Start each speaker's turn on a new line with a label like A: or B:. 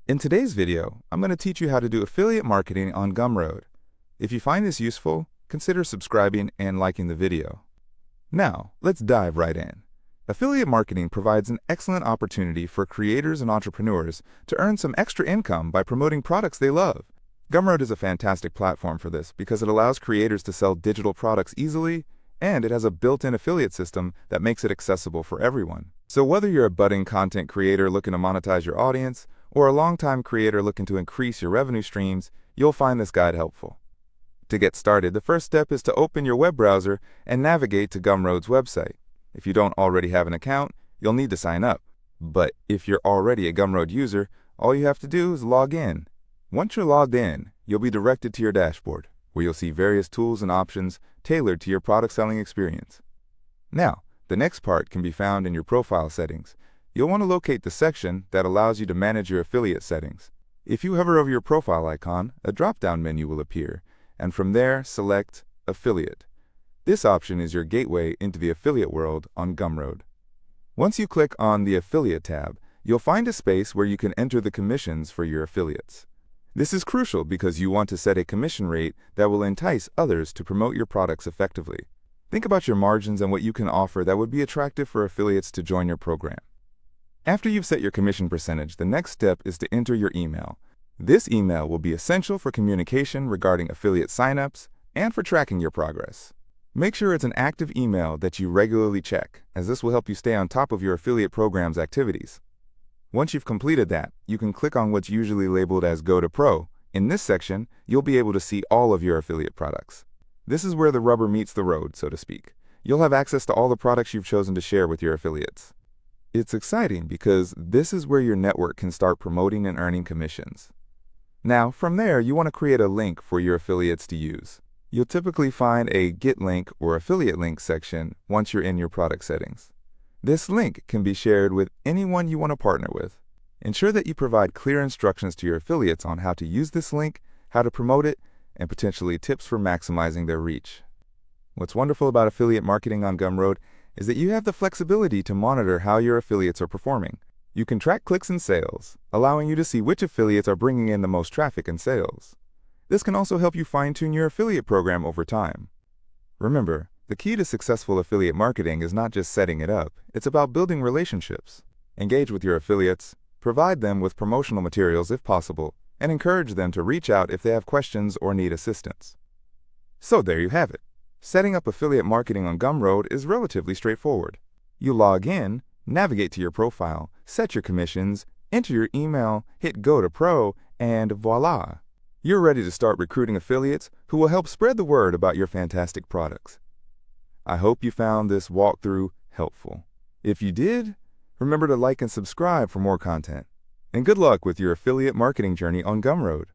A: In today's video, I'm going to teach you how to do affiliate marketing on Gumroad. If you find this useful, consider subscribing and liking the video. Now, let's dive right in. Affiliate marketing provides an excellent opportunity for creators and entrepreneurs to earn some extra income by promoting products they love. Gumroad is a fantastic platform for this because it allows creators to sell digital products easily, and it has a built-in affiliate system that makes it accessible for everyone. So whether you're a budding content creator looking to monetize your audience, or a long-time creator looking to increase your revenue streams, you'll find this guide helpful. To get started, the first step is to open your web browser and navigate to Gumroad's website. If you don't already have an account, you'll need to sign up. But if you're already a Gumroad user, all you have to do is log in. Once you're logged in, you'll be directed to your dashboard, where you'll see various tools and options tailored to your product selling experience. Now, the next part can be found in your profile settings. You'll want to locate the section that allows you to manage your affiliate settings. If you hover over your profile icon, a drop-down menu will appear, and from there, select Affiliate. This option is your gateway into the affiliate world on Gumroad. Once you click on the Affiliate tab, you'll find a space where you can enter the commissions for your affiliates. This is crucial because you want to set a commission rate that will entice others to promote your products effectively. Think about your margins and what you can offer that would be attractive for affiliates to join your program. After you've set your commission percentage, the next step is to enter your email. This email will be essential for communication regarding affiliate signups and for tracking your progress. Make sure it's an active email that you regularly check, as this will help you stay on top of your affiliate program's activities. Once you've completed that, you can click on what's usually labeled as Go to Pro. In this section, you'll be able to see all of your affiliate products. This is where the rubber meets the road, so to speak. You'll have access to all the products you've chosen to share with your affiliates. It's exciting because this is where your network can start promoting and earning commissions. Now, from there, you want to create a link for your affiliates to use. You'll typically find a Get Link or Affiliate Link section once you're in your product settings. This link can be shared with anyone you want to partner with. Ensure that you provide clear instructions to your affiliates on how to use this link, how to promote it, and potentially tips for maximizing their reach. What's wonderful about affiliate marketing on Gumroad is that you have the flexibility to monitor how your affiliates are performing. You can track clicks and sales, allowing you to see which affiliates are bringing in the most traffic and sales. This can also help you fine-tune your affiliate program over time. Remember, the key to successful affiliate marketing is not just setting it up, it's about building relationships. Engage with your affiliates, provide them with promotional materials if possible, and encourage them to reach out if they have questions or need assistance. So there you have it. Setting up affiliate marketing on Gumroad is relatively straightforward. You log in, navigate to your profile, set your commissions, enter your email, hit Go to Pro, and voila! You're ready to start recruiting affiliates who will help spread the word about your fantastic products. I hope you found this walkthrough helpful. If you did, remember to like and subscribe for more content. And good luck with your affiliate marketing journey on Gumroad.